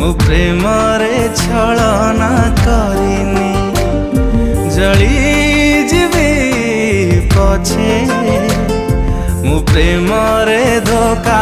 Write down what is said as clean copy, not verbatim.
मु प्रेम रे छलना करिनी जली जीवी पछे मु प्रेम रे धोखा